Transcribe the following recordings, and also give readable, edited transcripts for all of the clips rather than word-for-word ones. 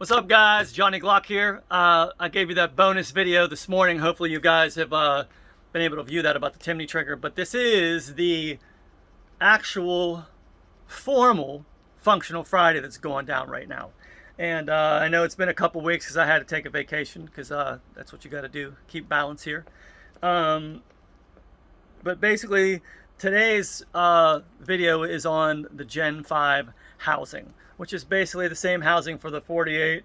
What's up, guys? Johnny Glock here. I gave you that bonus video this morning. Hopefully you guys have been able to view that about the chimney trigger. But this is the actual formal Functional Friday that's going down right now. And I know it's been a couple weeks because I had to take a vacation because that's what you got to do. Keep balance here. But basically, today's video is on the Gen 5 housing, which is basically the same housing for the 48,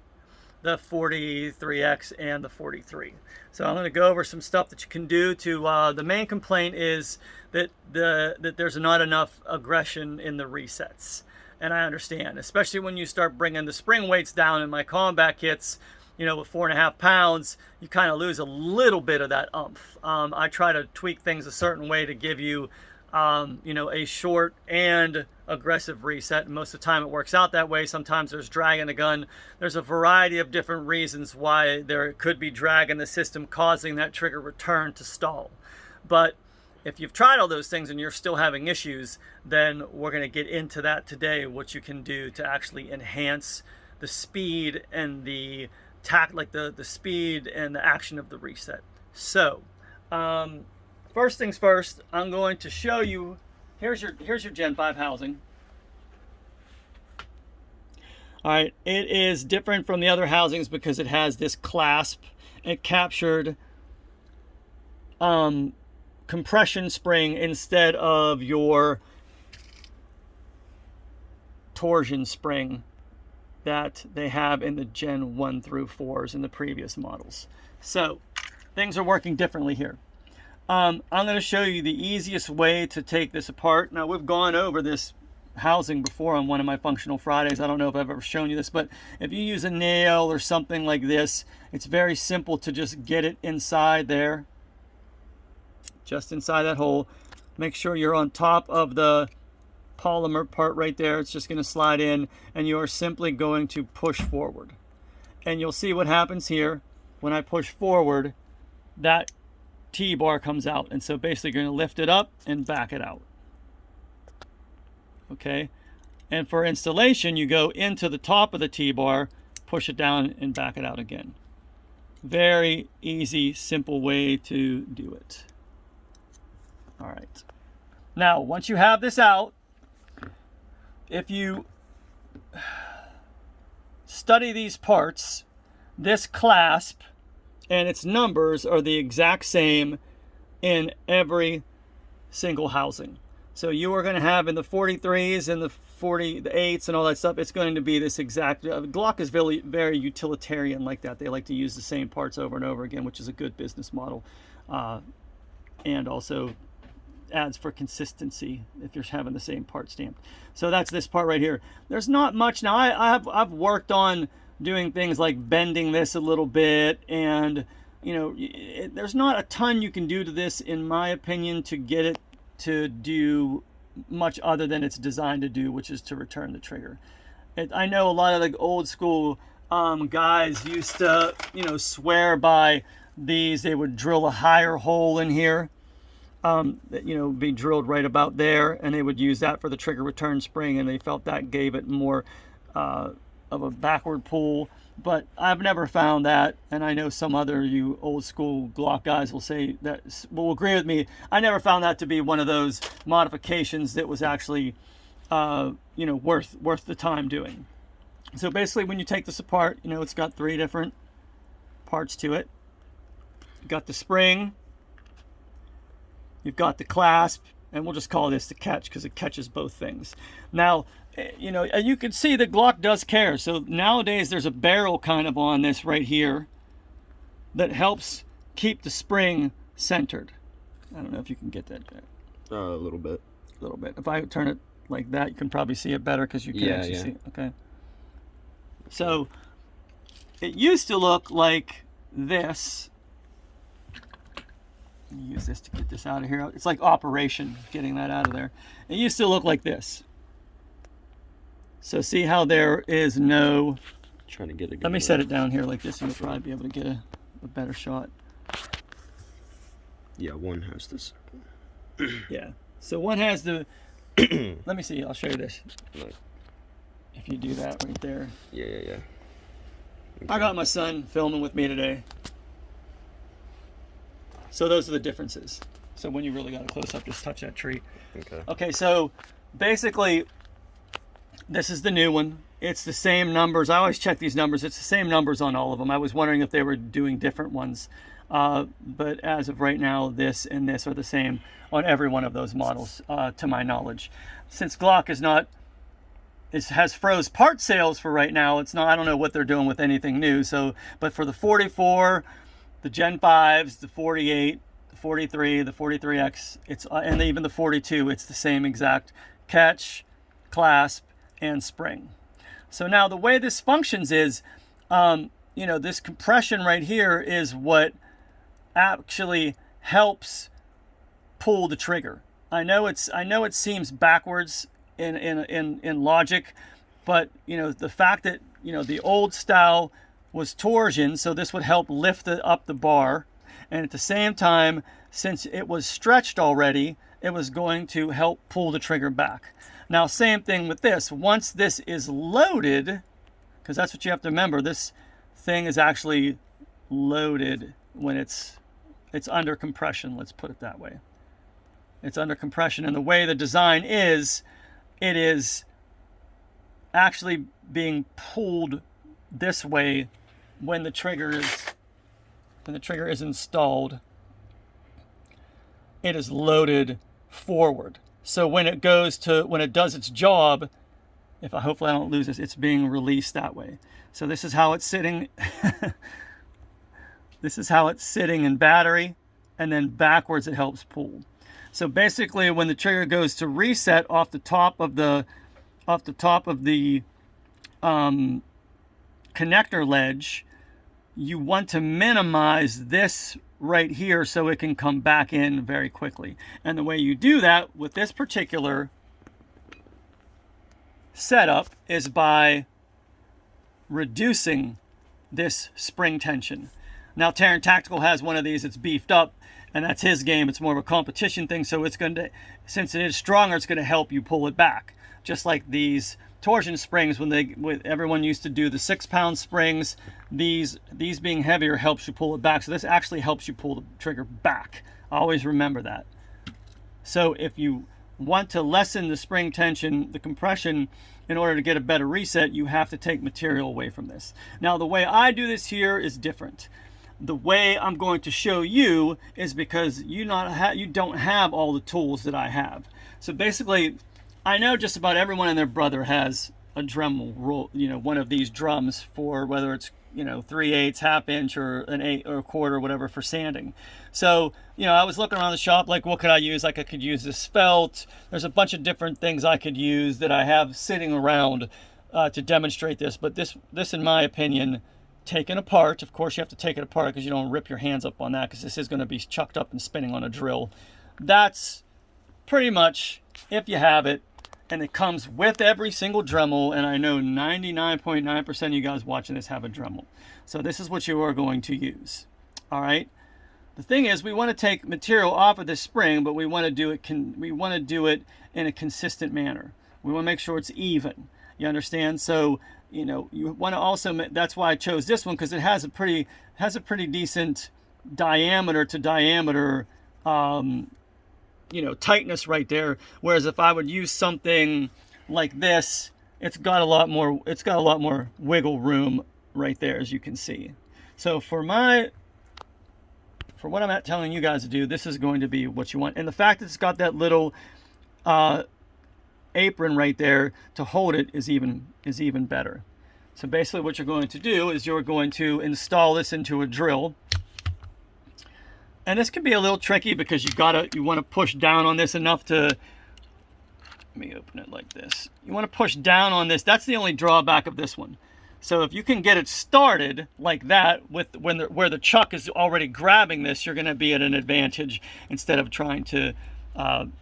the 43X, and the 43. So I'm going to go over some stuff that you can do to, the main complaint is that there's not enough aggression in the resets. And I understand, especially when you start bringing the spring weights down in my combat kits, you know, with 4.5 pounds, you kind of lose a little bit of that oomph. I try to tweak things a certain way to give you, you know, a short and aggressive reset. Most of the time it works out that way. Sometimes there's drag in the gun. There's a variety of different reasons why there could be drag in the system causing that trigger return to stall. But if you've tried all those things and you're still having issues, then we're going to get into that today, what you can do to actually enhance the speed and the the speed and the action of the reset. So first things first, I'm going to show you, here's your Gen 5 housing. All right, it is different from the other housings because it has this clasp. It captured compression spring instead of your torsion spring that they have in the Gen 1 through 4s in the previous models. So things are working differently here. I'm going to show you the easiest way to take this apart. Now, we've gone over this housing before on one of my Functional Fridays. I don't know if I've ever shown you this, but if you use a nail or something like this, it's very simple to just get it inside there, just inside that hole. Make sure you're on top of the polymer part right there. It's just going to slide in, and you are simply going to push forward. And you'll see what happens here. When I push forward, that T-bar comes out, and so basically you're going to lift it up and back it out. Okay, and for installation, you go into the top of the T-bar, push it down, and back it out again. Very easy, simple way to do it. All right. Now, once you have this out, if you study these parts, this clasp and its numbers are the exact same in every single housing. So you are going to have in the 43s and the 48s and all that stuff, it's going to be this exact. Glock is very, very utilitarian like that. They like to use the same parts over and over again, which is a good business model, and also adds for consistency if you're having the same part stamped. So that's this part right here. There's not much. Now I've worked on doing things like bending this a little bit, and you know, there's not a ton you can do to this, in my opinion, to get it to do much other than it's designed to do, which is to return the trigger. I know a lot of the old school guys used to, you know, swear by these. They would drill a higher hole in here, you know, be drilled right about there, and they would use that for the trigger return spring, and they felt that gave it more of a backward pull. But I've never found that, and I know some other you old school Glock guys will say that, will agree with me. I never found that to be one of those modifications that was actually you know, worth the time doing. So basically, when you take this apart, you know, it's got 3 different parts to it. You got the spring, you've got the clasp, and we'll just call this the catch because it catches both things. Now, you know, you can see the Glock does care. So nowadays there's a barrel kind of on this right here that helps keep the spring centered. I don't know if you can get that. A little bit. A little bit. If I turn it like that, you can probably see it better because you can actually see it. Okay. So it used to look like this. Use this to get this out of here. It's like operation getting that out of there. It used to look like this. So see how there is no. Trying to get a good. Let me set it down here like this, and you'll probably be able to get a better shot. Yeah, one has this. Yeah. So one has the. Let me see. I'll show you this. Look. If you do that right there. Yeah. I got my son filming with me today. So those are the differences. So when you really got a close up, just touch that tree. Okay. Okay, so basically, this is the new one. It's the same numbers. I always check these numbers. It's the same numbers on all of them. I was wondering if they were doing different ones. But as of right now, this and this are the same on every one of those models, to my knowledge. Since Glock has froze part sales for right now, it's not, I don't know what they're doing with anything new. So, but for the 44, the Gen 5s, the 48, the 43, the 43X, and even the 42, it's the same exact catch, clasp, and spring. So now the way this functions is, this compression right here is what actually helps pull the trigger. I know it seems backwards in logic, but the fact that the old style was torsion, so this would help lift up the bar, and at the same time, since it was stretched already, it was going to help pull the trigger back. Now, same thing with this. Once this is loaded, because that's what you have to remember, this thing is actually loaded when it's under compression, let's put it that way. It's under compression, and the way the design is, it is actually being pulled this way when the trigger is installed. It is loaded forward. So when it does its job, hopefully I don't lose this, it's being released that way. So this is how it's sitting. This is how it's sitting in battery, and then backwards it helps pull. So basically, when the trigger goes to reset off the top of the connector ledge, you want to minimize this right here so it can come back in very quickly. And the way you do that with this particular setup is by reducing this spring tension. Now, Terran Tactical has one of these. It's beefed up, and that's his game. It's more of a competition thing, so it's going to, since it is stronger, it's going to help you pull it back. Just like these torsion springs, everyone used to do the 6-pound springs. These being heavier helps you pull it back. So this actually helps you pull the trigger back. Always remember that. So if you want to lessen the spring tension, the compression, in order to get a better reset, you have to take material away from this. Now, the way I do this here is different. The way I'm going to show you is because you don't have all the tools that I have. So basically, I know just about everyone and their brother has a Dremel roll, one of these drums for whether it's 3/8, half inch, or an 1/8 or a quarter, whatever, for sanding. So I was looking around the shop, like, what could I use? Like, I could use this felt. There's a bunch of different things I could use that I have sitting around to demonstrate this. But this, in my opinion, taken apart. Of course, you have to take it apart because you don't rip your hands up on that, because this is going to be chucked up and spinning on a drill. That's pretty much, if you have it, and it comes with every single Dremel, and I know 99.9% of you guys watching this have a Dremel. So this is what you are going to use. All right. The thing is, we want to take material off of this spring, but we want to do it in a consistent manner. We want to make sure it's even. You understand? So you want to also, that's why I chose this one, because it has a pretty decent diameter to diameter tightness right there. Whereas if I would use something like this, it's got a lot more wiggle room right there, as you can see. So for what I'm telling you guys to do, this is going to be what you want. And the fact that it's got that little apron right there to hold it is even better. So basically what you're going to do is you're going to install this into a drill. And this can be a little tricky because you want to push down on this enough to, let me open it like this. You want to push down on this. That's the only drawback of this one. So if you can get it started like that, where the chuck is already grabbing this, you're going to be at an advantage instead of trying to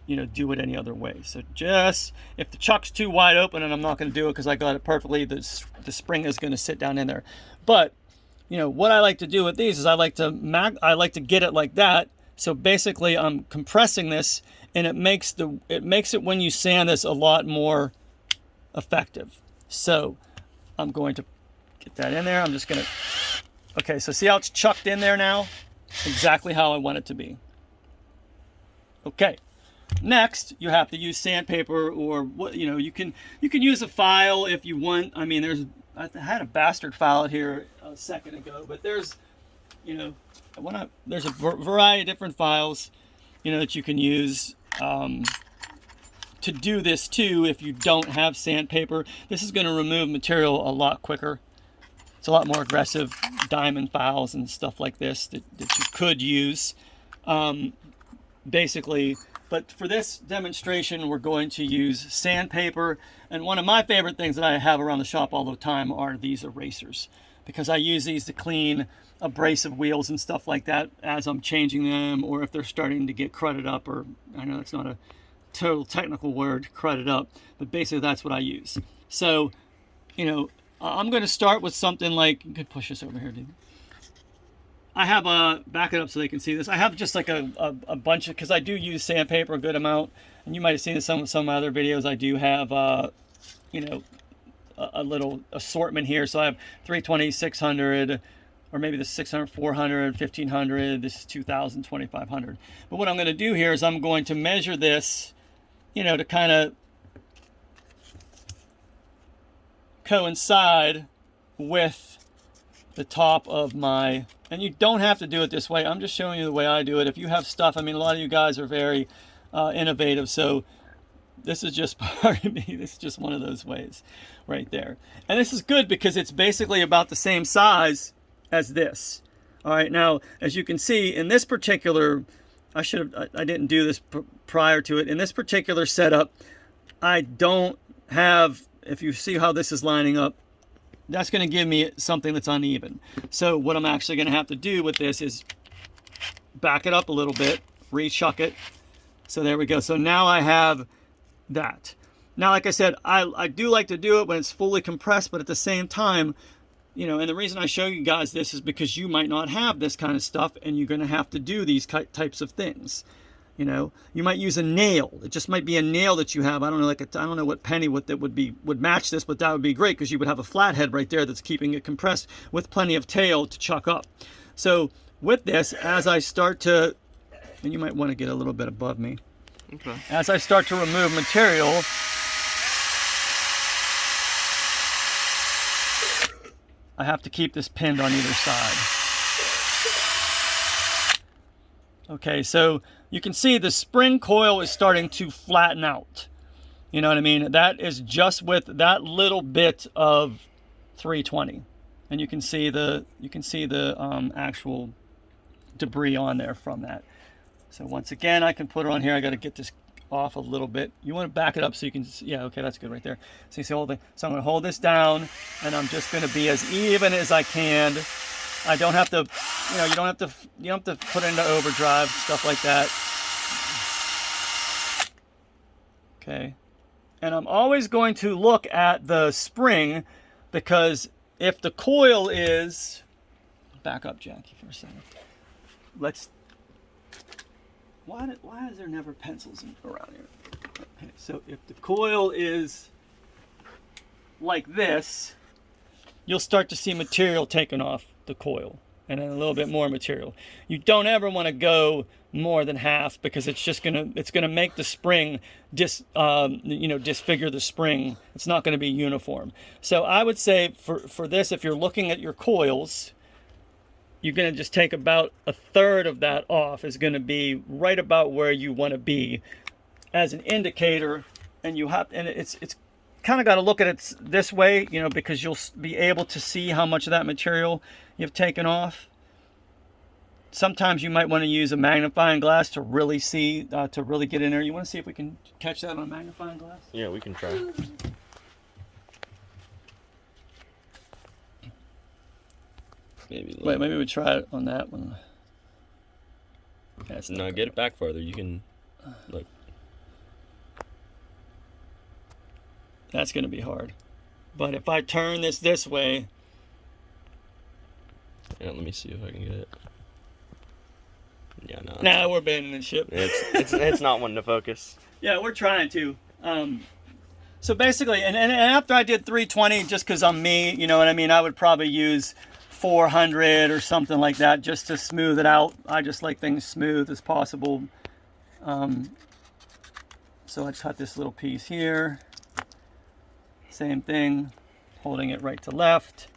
do it any other way. So just, if the chuck's too wide open, and I'm not going to do it because I got it perfectly, the spring is going to sit down in there. But what I like to do with these is I like to get it like that. So basically I'm compressing this, and it makes it when you sand this a lot more effective. So I'm going to Get that in there. I'm just gonna, okay, so see how it's chucked in there now? Exactly how I want it to be. Okay. Next, you have to use sandpaper, or what, you know, you can use a file if you want. I mean, I had a bastard file here a second ago, but there's, you know, there's a variety of different files, you know, that you can use to do this too. If you don't have sandpaper, this is going to remove material a lot quicker. It's a lot more aggressive diamond files and stuff like this that you could use, basically. But for this demonstration, we're going to use sandpaper. And one of my favorite things that I have around the shop all the time are these erasers, because I use these to clean abrasive wheels and stuff like that as I'm changing them, or if they're starting to get crudted up, or I know it's not a total technical word, crudted up, but basically that's what I use. So, you know, I'm going to start with something like, you could push this over here, dude. I have back it up so they can see this. I have just like a bunch of, because I do use sandpaper a good amount, and you might have seen this in some of my other videos. I do have, you know, a little assortment here. So I have 320, 600, or maybe the 600, 400, 1500. This is 2000, 2500. But what I'm going to do here is I'm going to measure this, you know, to kind of coincide with the top of my, and you don't have to do it this way. I'm just showing you the way I do it. If you have stuff, I mean, a lot of you guys are very innovative, so this is just part of me. This is just one of those ways right there. And this is good because it's basically about the same size as this. All right, now, as you can see, in this particular, I didn't do this prior to it. In this particular setup, I don't have, if you see how this is lining up, that's going to give me something that's uneven. So what I'm actually going to have to do with this is back it up a little bit, re-chuck it. So there we go. So now I have that. Now, like I said, I do like to do it when it's fully compressed, but at the same time, you know, and the reason I show you guys this is because you might not have this kind of stuff, and you're going to have to do these types of things. You know, you might use a nail. It just might be a nail that you have. I don't know, I don't know what penny that would match this, but that would be great because you would have a flathead right there that's keeping it compressed with plenty of tail to chuck up. So with this, as I start to, and you might want to get a little bit above me. Okay. As I start to remove material, I have to keep this pinned on either side. Okay, so you can see the spring coil is starting to flatten out. You know what I mean? That is just with that little bit of 320, and you can see the actual debris on there from that. So once again, I can put it on here. I got to get this off a little bit. You want to back it up so you can see. Yeah, okay, that's good right there. So you see all the. So I'm going to hold this down, and I'm just going to be as even as I can. I don't have to, you know, you don't have to put it into overdrive, stuff like that. Okay. And I'm always going to look at the spring, because if the coil is, back up, Jackie, for a second. Why is there never pencils around here? Okay, so if the coil is like this, you'll start to see material taken off the coil, and then a little bit more material. You don't ever want to go more than half, because it's gonna make the spring disfigure the spring. It's not going to be uniform. So I would say for this, if you're looking at your coils, you're going to just take about a third of that off. Is going to be right about where you want to be as an indicator, and it's kind of got to look at it this way, you know, because you'll be able to see how much of that material you've taken off. Sometimes you might want to use a magnifying glass to really see, to really get in there. You want to see if we can catch that on a magnifying glass? Yeah, we can try. Maybe we try it on that one. No, get it back farther. You can, look. That's going to be hard. But if I turn this way. Yeah, let me see if I can get it. Yeah, no. Nah, we're abandoning the ship. It's not wanting to focus. Yeah, we're trying to. So basically, and after I did 320, just because I'm me, you know what I mean, I would probably use 400 or something like that just to smooth it out. I just like things smooth as possible. So I cut this little piece here. Same thing, holding it right to left.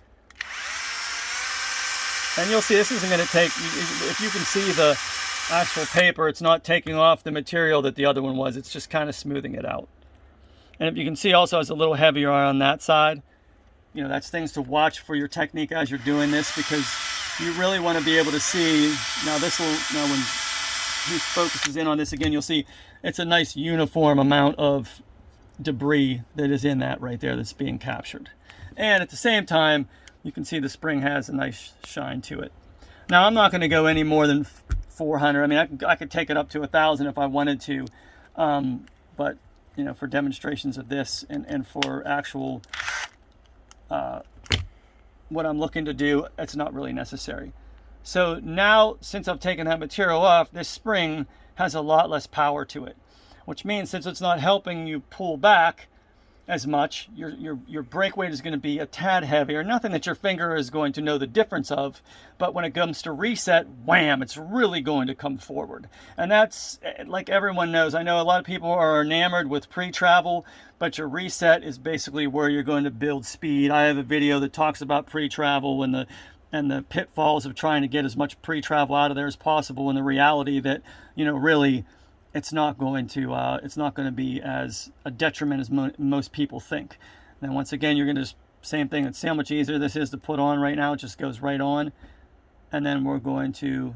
And you'll see this isn't going to take, if you can see the actual paper, it's not taking off the material that the other one was. It's just kind of smoothing it out. And if you can see also it's a little heavier on that side. You know, that's things to watch for your technique as you're doing this, because you really want to be able to see. Now this will, now when he focuses in on this again, you'll see it's a nice uniform amount of debris that is in that right there that's being captured. And at the same time, you can see the spring has a nice shine to it. Now I'm not going to go any more than 400. I mean, I could take it up to 1,000 if I wanted to, but you know, for demonstrations of this and for actual what I'm looking to do, it's not really necessary. So now, since I've taken that material off, this spring has a lot less power to it, which means since it's not helping you pull back as much, your brake weight is going to be a tad heavier. Nothing that your finger is going to know the difference of, but when it comes to reset, wham, it's really going to come forward. And that's, like everyone knows, I know a lot of people are enamored with pre-travel, but your reset is basically where you're going to build speed. I have a video that talks about pre-travel and the pitfalls of trying to get as much pre-travel out of there as possible, and the reality that, you know, really it's not going to be as a detriment as most people think. And once again, you're going to, same thing, it's how much easier this is to put on right now. It just goes right on. And then we're going to,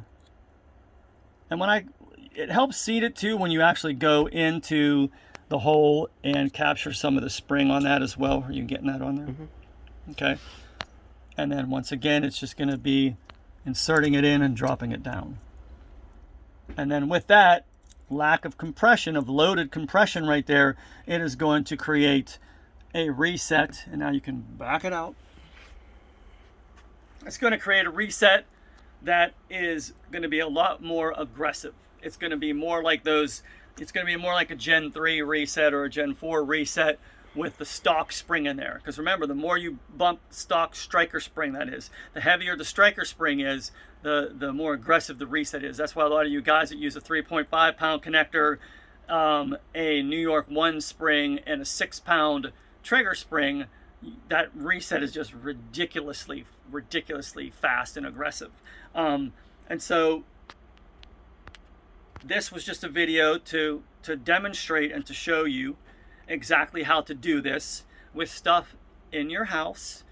and it helps seat it too when you actually go into the hole and capture some of the spring on that as well. Are you getting that on there? Mm-hmm. Okay. And then once again, it's just going to be inserting it in and dropping it down. And then with that lack of compression, of loaded compression right there, it is going to create a reset. And now you can back it out. It's going to create a reset that is going to be a lot more aggressive. It's going to be more like those, it's going to be more like a Gen 3 reset or a Gen 4 reset with the stock spring in there. Because remember, the more you bump stock striker spring, that is, the heavier the striker spring is, the more aggressive the reset is. That's why a lot of you guys that use a 3.5 pound connector, a New York 1 spring, and a 6 pound trigger spring, that reset is just ridiculously fast and aggressive. And so this was just a video to demonstrate and to show you exactly how to do this with stuff in your house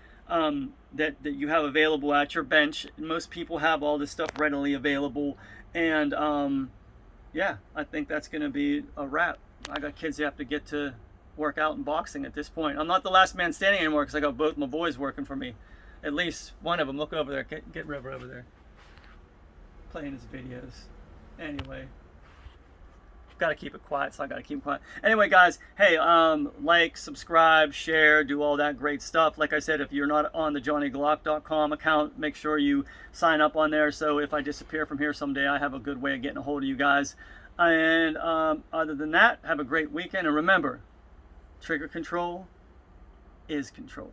that you have available at your bench. Most people have all this stuff readily available, and yeah, I think that's going to be a wrap. I got kids that have to get to work out in boxing at this point. I'm not the last man standing anymore because I got both my boys working for me. At least one of them. Look over there. Get River over there playing his videos. Anyway, got to keep it quiet, so I got to keep it quiet. Anyway, guys, hey, like, subscribe, share, do all that great stuff. Like I said, if you're not on the johnnyglock.com account, make sure you sign up on there, so if I disappear from here someday, I have a good way of getting a hold of you guys. And other than that, have a great weekend, and remember, trigger control is control.